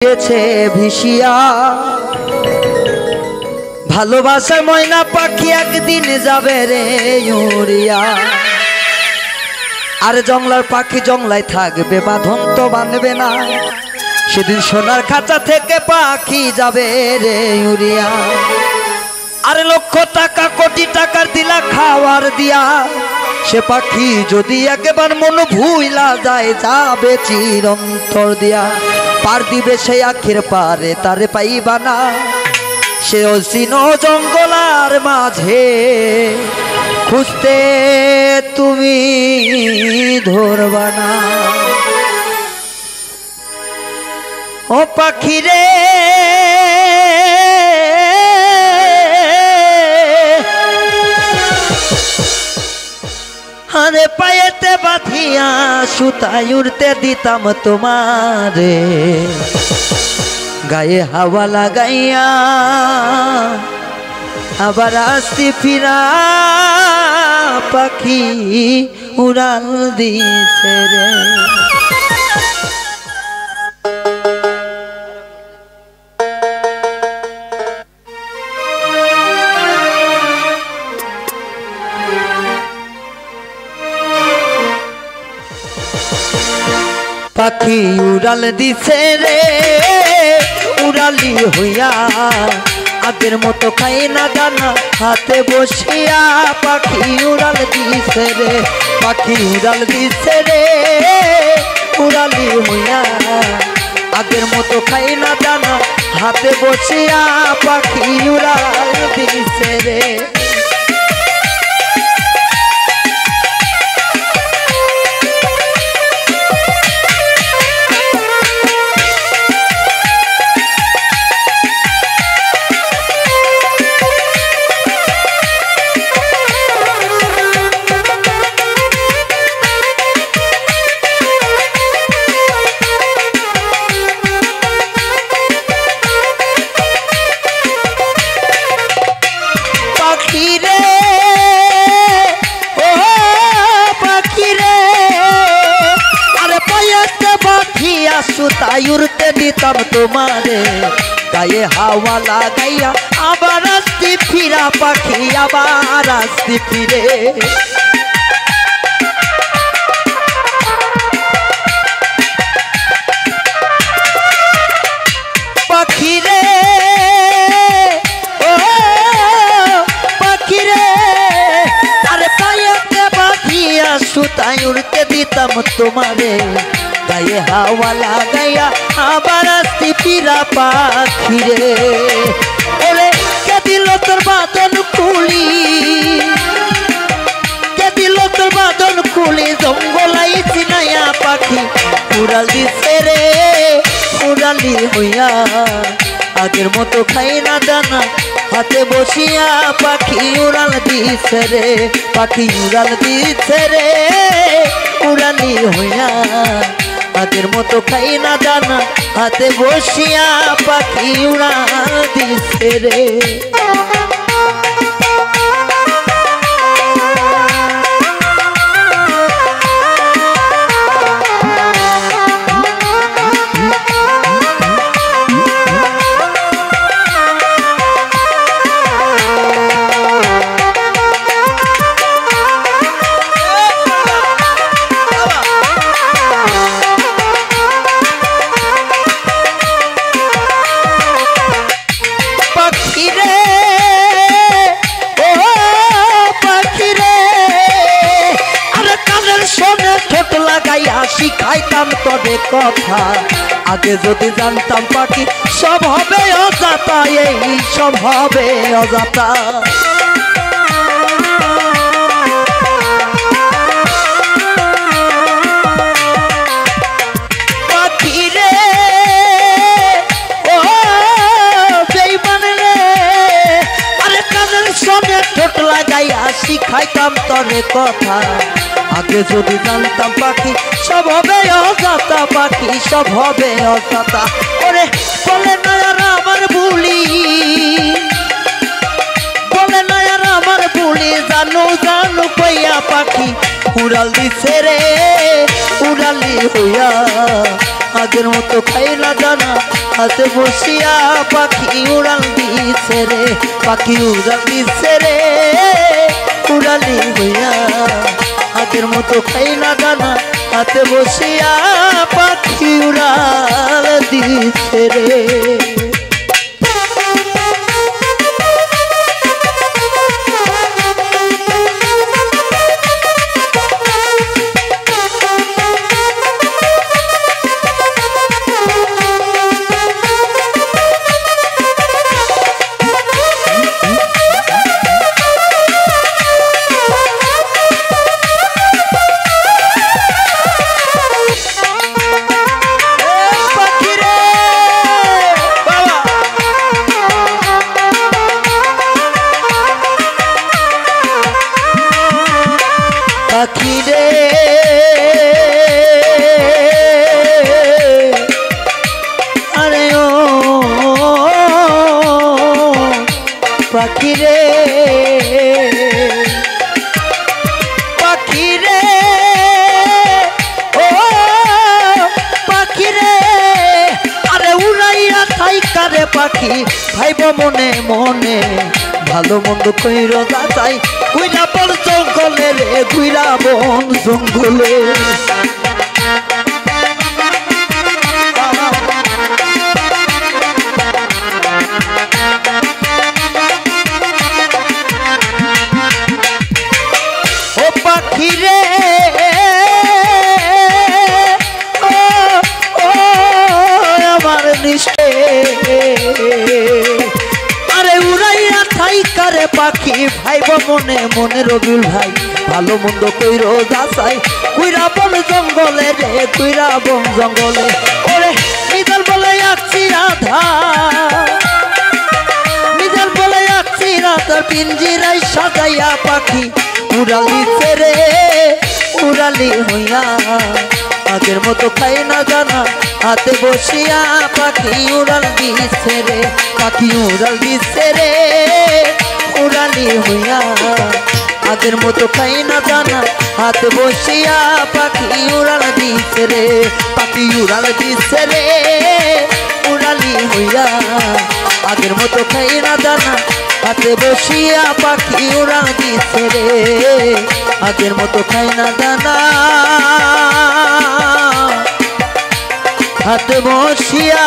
গেছে ভিসিয়া ভালোবাসার ময়না পাখি একদিন যাবে রে উড়িয়া। আর জংলার পাখি জংলায় থাকবে, বাঁধন তো বাঁধবে না। সেদিন সোনার খাঁচা থেকে পাখি যাবে রে উড়িয়া। আর লক্ষ টাকা কোটি টাকার দিলা খাওয়ার দিয়া, সে পাখি যদি একবার মন ভুইলা যায় যাবে চিরন্তর দিয়া। পার দিবে সে আখির পারে, তারে পাইবা না। সে অসীন জঙ্গলার মাঝে খুঁজতে তুমি ধরবা না। ও পাখি রে আরে পায়েতে বাঁধিয়া সুতায় উড়তে দিতাম তোমারে, গায়ে হাওয়া লাগাইয়া আবার আসতে ফিরা পাখি উড়াল দিছে রে। পাখি উড়াল দিছে রে, উড়ালি হইয়া আগের মতো খাই না দানা হাতে বসিয়া। পাখি উড়াল দিছে রে, পাখি উড়াল দিছে রে, উড়ালি হইয়া আগের মতো খাই না দানা হাতে বসিয়া। পাখি উড়াল দিছে রে। সুতায় উড়তে দিতাম তোমারে, গায়ে হাওয়া লাগাইয়া আবার আসতে ফিরা পাখি আবার আসতে ফিরে। পাখি রে ও পাখি রে, আরে পায়েতে বাঁধিয়া সুতায় উড়তে দিতাম তোমারে, গায়ে হাওয়া লাগাইয়া আবার আসতে ফিরা পাখি রে। ওরে কে দিল তোর বাঁধন খুলি, কে দিল তোর বাঁধন খুলি, জঙ্গলাই চিনাইয়া পাখি উড়াল দিছে রে, উড়ালি হইয়া আগের মতো খাই না দানা হাতে বসিয়া। পাখি উড়াল দিছে রে, পাখি উড়াল দিছে রে, উড়ালি হইয়া আগের মতো খাই না দানা হাতে বসিয়া। পাখি উড়াল দিছে রে। শিখাইতাম তবে কথা, আগে যদি জানতাম পাখি সব হবে অজাতা, এই সব হবে অজাতা। পাখি রে ও বেঈমান রে, আরে কানের সঙ্গে ঠোঁট লাগাইয়া শিখাইতাম তবে কথা, আগে যদি জানতাম পাখি সব হবে অজাতা, পাখি সব হবে অজাতা। ওরে বলে না আর আমার ভুলি, বলে না আর আমার ভুলি, জানু জানু কইয়া পাখি উড়াল দিছে রে, উড়ালি হইয়া আগের মতো খাই না দানা হাতে বসিয়া পাখি উড়াল দিছে রে পাখি উড়াল দিছে রে উড়ালি হইয়া আগের মতো খাই না দানা হাতে বসিয়া পাখি উড়াল দিছে রে পাখি রে আরে ও পাখি রে পাখি রে ও পাখি রে আরে উড়াইয়া থাইকা রে পাখি ভাইব মনে মনে ভালো মন্দ কইর যাচাই কুইরা বন জঙ্গলে রে কুইরা বন জঙ্গলে ও পাখি রে ও আমার নিষ্ঠে আরে উড়াইয়া থাইকা রে পাখি ভাইব মনে মনে রবিউল ভাই ভালো মন্দ কইর যাচাই কুইরা বন জঙ্গলে রে কুইরা বন জঙ্গলে ওরে মিজাল বলে আসছি রাধা মিজাল বলে আসছি রাধা পিঞ্জিরাই সাজাইয়া পাখি উড়ালিছে রে উড়ালি হইয়া আগের মতো খাই না জানা হাতে বসিয়া পাখি উড়াল দিছে রে পাখি উড়াল দিছে রে উড়ালি হইয়া আগের মতো খাই না জানা হাতে বসিয়া পাখি উড়াল দিছে রে পাখি উড়াল দিছে রে উড়ালি হইয়া আগের মতো খাই না জানা হাতে বসিয়া পাখি উড়াল দিছে রে আগের মতো খাই না জানা হাতে বসিয়া